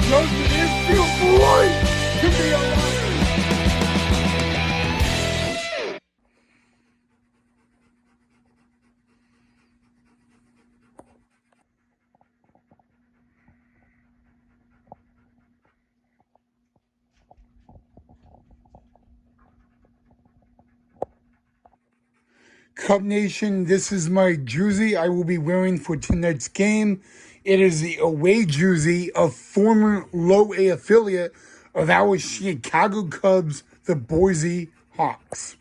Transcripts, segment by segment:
Doesn't it feel great to be alive? Cub Nation, this is my jersey I will be wearing for tonight's game. It is the away jersey of former Low A affiliate of our Chicago Cubs, the Boise Hawks.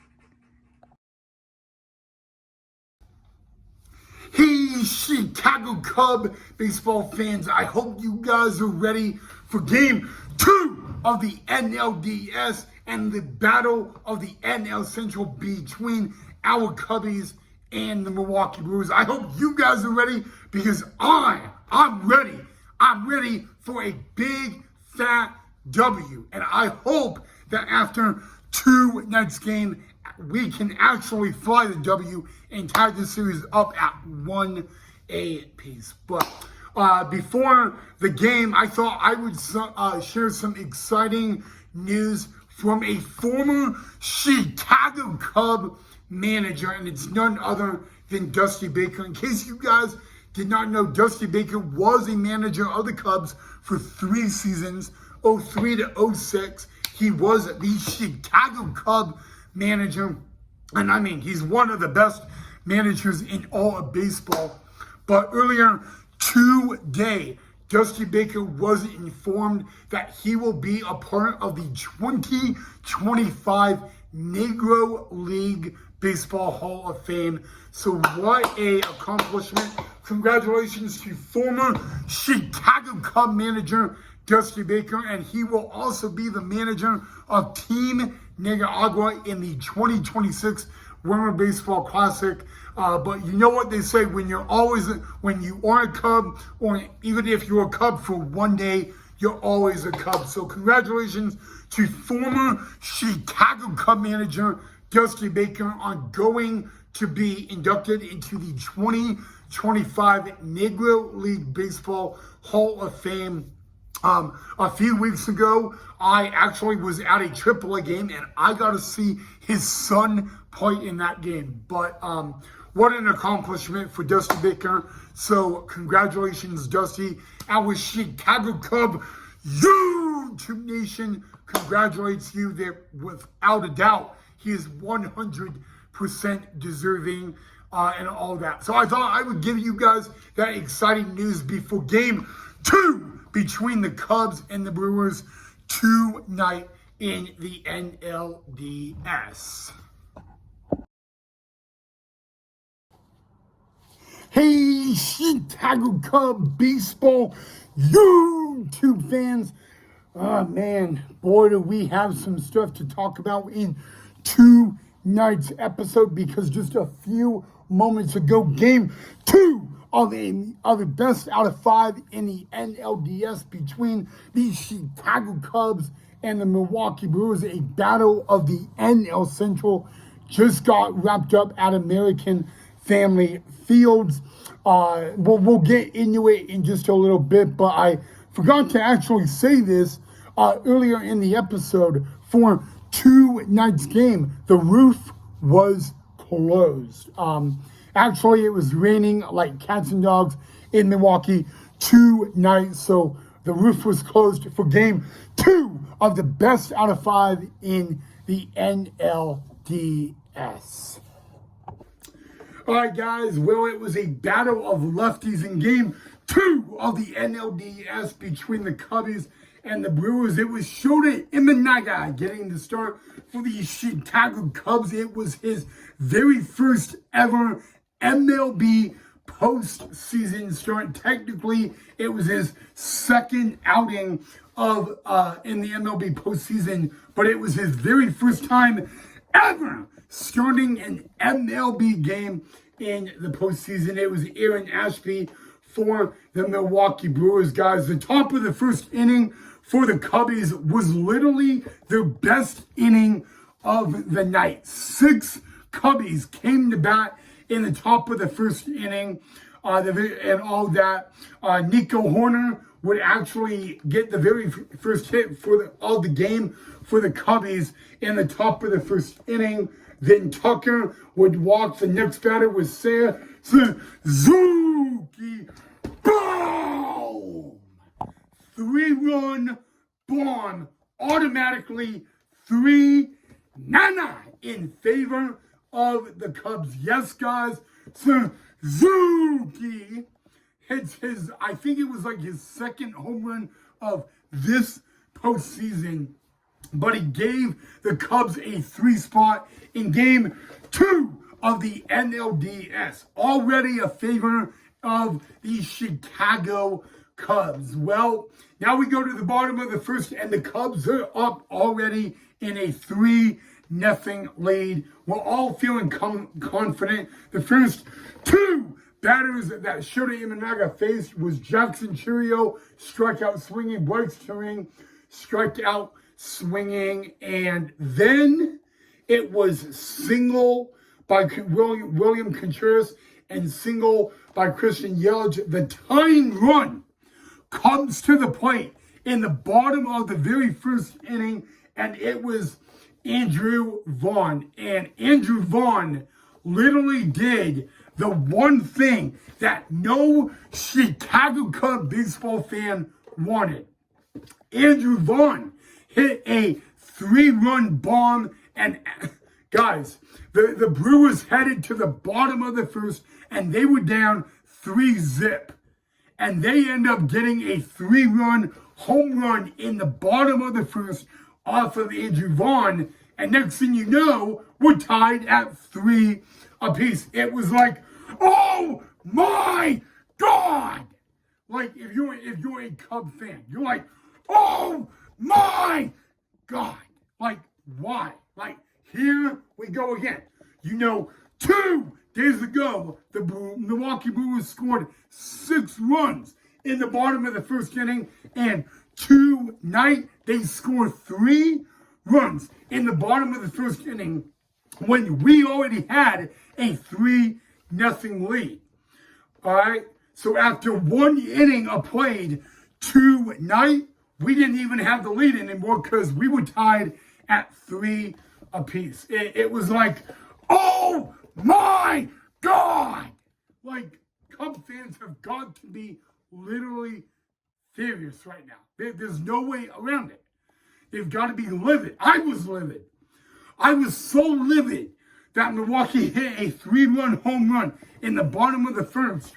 Hey, Chicago Cub baseball fans, I hope you guys are ready for game 2 of the NLDS and the battle of the NL Central between our Cubbies and the Milwaukee Brewers. I hope you guys are ready because I'm ready. I'm ready for a big, fat W. And I hope that after 2 nights game, we can actually fly the W and tie the series up at 1 apiece. But before the game, I thought I would share some exciting news from a former Chicago Cub manager, and it's none other than Dusty Baker. In case you guys did not know, Dusty Baker was a manager of the Cubs for 3 seasons, 03 to 06. He was the Chicago Cub manager, and I mean, he's one of the best managers in all of baseball. But earlier today, Dusty Baker was informed that he will be a part of the 2025 Negro League Baseball Hall of Fame. So what a accomplishment. Congratulations to former Chicago Cub manager Dusty Baker, and he will also be the manager of Team Nicaragua in the 2026 Winter Baseball Classic. But you know what they say, when you are a Cub, or even if you're a Cub for one day, you're always a Cub. So congratulations to former Chicago Cub manager Dusty Baker on going to be inducted into the 2025 Negro League Baseball Hall of Fame. A few weeks ago, I actually was at a AAA game and I got to see his son play in that game. But what an accomplishment for Dusty Baker. So congratulations, Dusty. Our Chicago Cub YouTube Nation congratulates you there without a doubt. He is 100% deserving and all that. So I thought I would give you guys that exciting news before game 2 between the Cubs and the Brewers tonight in the NLDS. Hey, Chicago Cub baseball YouTube fans. Oh man, boy, do we have some stuff to talk about in tonight's episode, because just a few moments ago, game 2 of the best out of 5 in the NLDS between the Chicago Cubs and the Milwaukee Brewers, a battle of the NL Central, just got wrapped up at American Family Fields. We'll get into it in just a little bit, but I forgot to actually say this earlier in the episode. For 2 nights game, the roof was closed. Actually, it was raining like cats and dogs in Milwaukee tonight, so the roof was closed for game 2 of the best out of 5 in the NLDS. All right, guys, well, it was a battle of lefties in game 2 of the NLDS between the Cubbies and the Brewers. It was Shota Imanaga getting the start for the Chicago Cubs. It was his very first ever MLB postseason start. Technically, it was his second outing of in the MLB postseason, but it was his very first time ever starting an MLB game in the postseason. It was Aaron Ashby for the Milwaukee Brewers, guys. The top of the first inning for the Cubbies was literally their best inning of the night. 6 Cubbies came to bat in the top of the first inning, and all that. Nico Hoerner would actually get the very first hit of the game for the Cubbies in the top of the first inning. Then Tucker would walk. The next batter was Seiya Suzuki. Boom! 3-run bomb. Automatically 3-0 in favor of the Cubs. Yes, guys. Suzuki hits his, I think it was like his second home run of this postseason. But he gave the Cubs a 3 spot in game 2 of the NLDS. Already a favor of the Chicago Cubs. Well, now we go to the bottom of the first, and the Cubs are up already in a 3-0 lead. We're all feeling confident. The first 2 batters that Shota Imanaga faced was Jackson Chourio, struck out swinging, Bryce Turing, struck out swinging, and then it was single by William Contreras and single by Christian Yelich. The tying run comes to the plate in the bottom of the very first inning, and it was Andrew Vaughn. And Andrew Vaughn literally did the one thing that no Chicago Cub baseball fan wanted. Andrew Vaughn hit a 3-run bomb, and guys, the Brewers headed to the bottom of the first, and they were down 3-0. And they end up getting a 3-run home run in the bottom of the first off of Andrew Vaughn. And next thing you know, we're tied at 3 apiece. It was like, oh my God! Like, if you're a Cub fan, you're like, oh my God! Like, why? Like, here we go again. 2 days ago, the Milwaukee Brewers scored 6 runs in the bottom of the first inning, and tonight they score 3 runs in the bottom of the first inning when we already had a 3-0 lead. All right, so after 1 inning of played tonight, we didn't even have the lead anymore because we were tied at 3 apiece. It was like, oh my God! Like, Cub fans have got to be literally furious right now. There's no way around it. They've got to be livid. I was livid. I was so livid that Milwaukee hit a 3-run home run in the bottom of the first.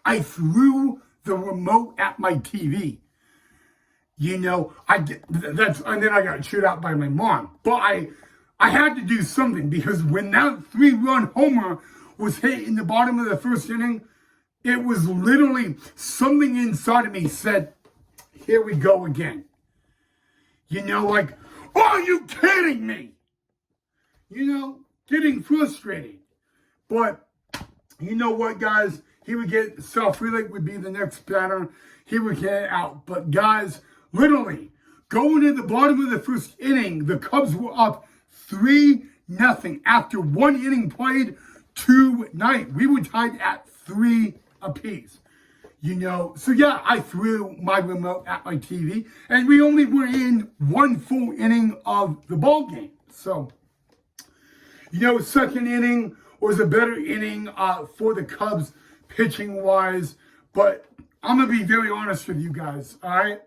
I threw the remote at my TV. And then I got chewed out by my mom. But I had to do something, because when that 3-run homer was hit in the bottom of the first inning, it was literally something inside of me said, here we go again. Like, are you kidding me? Getting frustrated. But you know what, guys? He would get, Sal Frelick would be the next batter. He would get it out. But guys, literally, going to the bottom of the first inning, the Cubs were up 3-0 after 1 inning played tonight. We were tied at 3 apiece. So yeah, I threw my remote at my TV, and we only were in 1 full inning of the ball game. So, second inning was a better inning for the Cubs pitching wise, but I'm gonna be very honest with you guys. All right,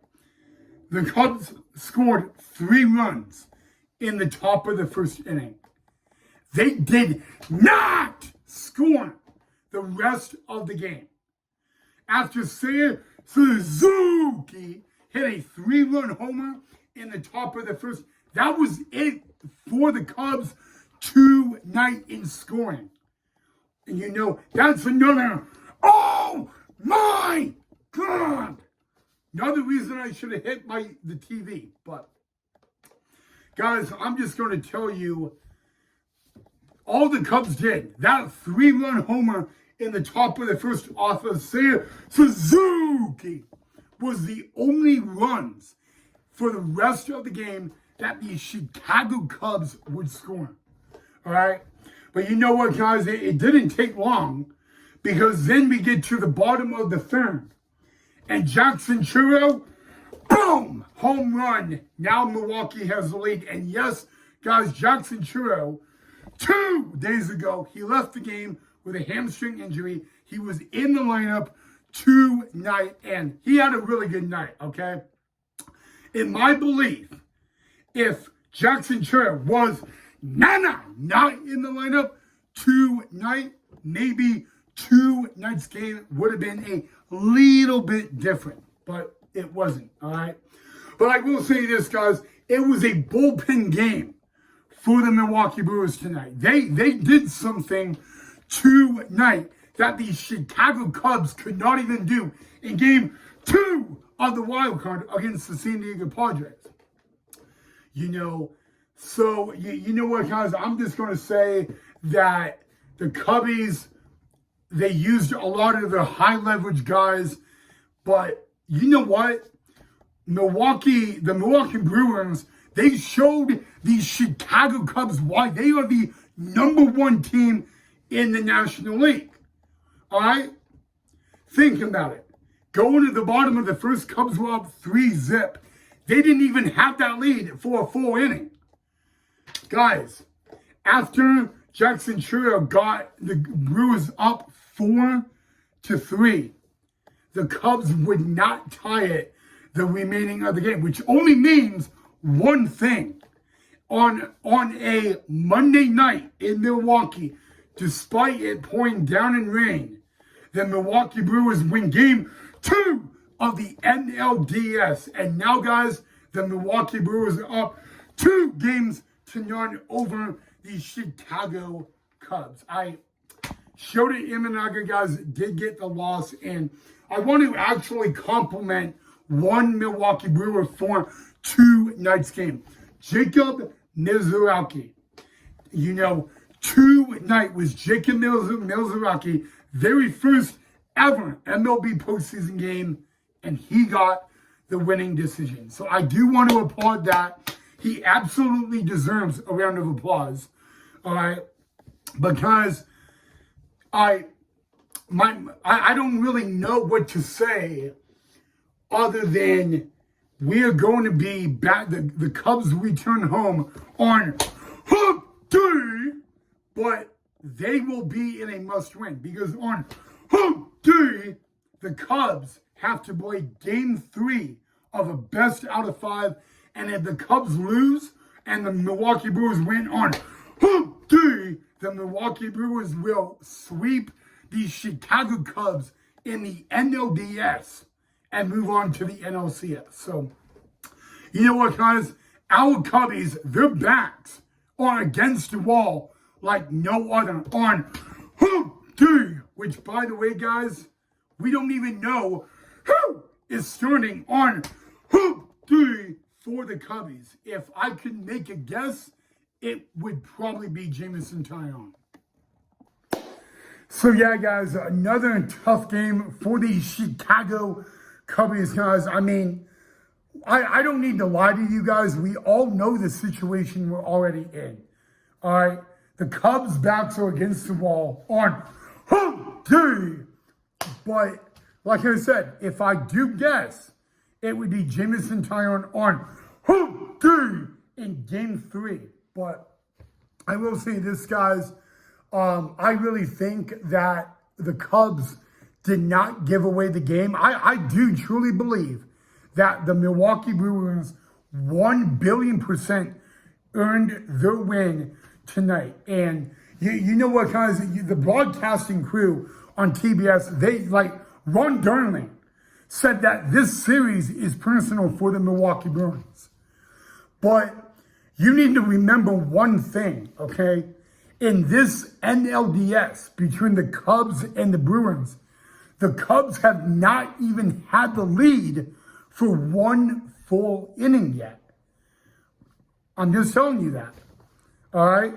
the Cubs scored 3 runs in the top of the first inning. They did not score the rest of the game. After Seiya Suzuki hit a 3-run homer in the top of the first, that was it for the Cubs tonight in scoring. And that's another, oh my God! Another reason I should have hit the TV. But guys, I'm just going to tell you, all the Cubs did, that 3-run homer in the top of the first off of Seiya Suzuki was the only runs for the rest of the game that the Chicago Cubs would score. All right? But you know what, guys? It didn't take long, because then we get to the bottom of the third, And Jackson Chourio, boom, home run. Now Milwaukee has the lead. And yes, guys, Jackson Chourio, 2 days ago, he left the game with a hamstring injury. He was in the lineup tonight, and he had a really good night, okay? In my belief, if Jackson Chourio was not in the lineup tonight, maybe tonight's game would have been a little bit different, but it wasn't, all right? But I will say this, guys, it was a bullpen game for the Milwaukee Brewers tonight. They did something tonight that the Chicago Cubs could not even do in game 2 of the wild card against the San Diego Padres. You know, so you know what, guys? I'm just going to say that the Cubbies, they used a lot of their high leverage guys, but you know what? The Milwaukee Brewers, they showed the Chicago Cubs why they are the #1 team in the National League. All right? Think about it. Going to the bottom of the first, Cubs were up 3-zip. They didn't even have that lead for a full inning. Guys, after Jackson Chourio got the Brewers up 4-3, the Cubs would not tie it the remaining of the game, which only means one thing. On a Monday night in Milwaukee, despite it pouring down in rain, the Milwaukee Brewers win game 2 of the NLDS. And now, guys, the Milwaukee Brewers are up 2-0 over the Chicago Cubs. I showed it. Imanaga, guys, did get the loss. And I want to actually compliment one Milwaukee Brewer for tonight's game. Jacob Mizoraki. You know, tonight was Jacob Mizoraki, very first ever MLB postseason game, and he got the winning decision. So I do want to applaud that. He absolutely deserves a round of applause. All right, because I don't really know what to say other than we are going to be back. The Cubs return home on Hump Day, but they will be in a must-win because on Hump Day, the Cubs have to play Game 3 of a best out of 5, and if the Cubs lose and the Milwaukee Brewers win on Hump Day, the Milwaukee Brewers will sweep the Chicago Cubs in the NLDS and move on to the NLCS. So, you know what, guys? Our Cubbies, their backs are against the wall like no other on Hump Day, which, by the way, guys, we don't even know who is starting on Hump Day for the Cubbies. If I could make a guess, it would probably be Jameson Taillon. So, yeah, guys, another tough game for the Chicago Cubbies, guys. I mean, I don't need to lie to you guys. We all know the situation we're already in. All right? The Cubs' backs are against the wall on Hump Day. But, like I said, if I do guess, it would be Jameson Taillon on Hump Day in Game 3. But I will say this, guys. I really think that the Cubs did not give away the game. I do truly believe that the Milwaukee Brewers 1,000,000,000% earned their win tonight. And you know what, guys? The broadcasting crew on TBS, Ron Darling said that this series is personal for the Milwaukee Brewers. But you need to remember one thing, okay? In this NLDS between the Cubs and the Bruins, the Cubs have not even had the lead for one full inning yet. I'm just telling you that. All right?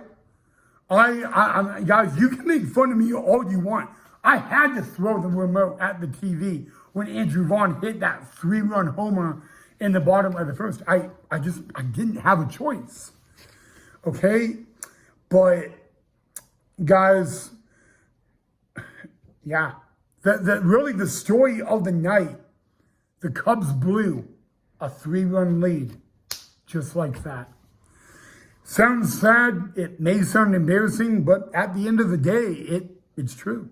Guys, you can make fun of me all you want. I had to throw the remote at the TV when Andrew Vaughn hit that 3-run homer in the bottom of the first. I didn't have a choice. Okay? But guys, yeah, really the story of the night the Cubs blew a 3-run lead just like that. Sounds sad, it may sound embarrassing, but at the end of the day, it's true.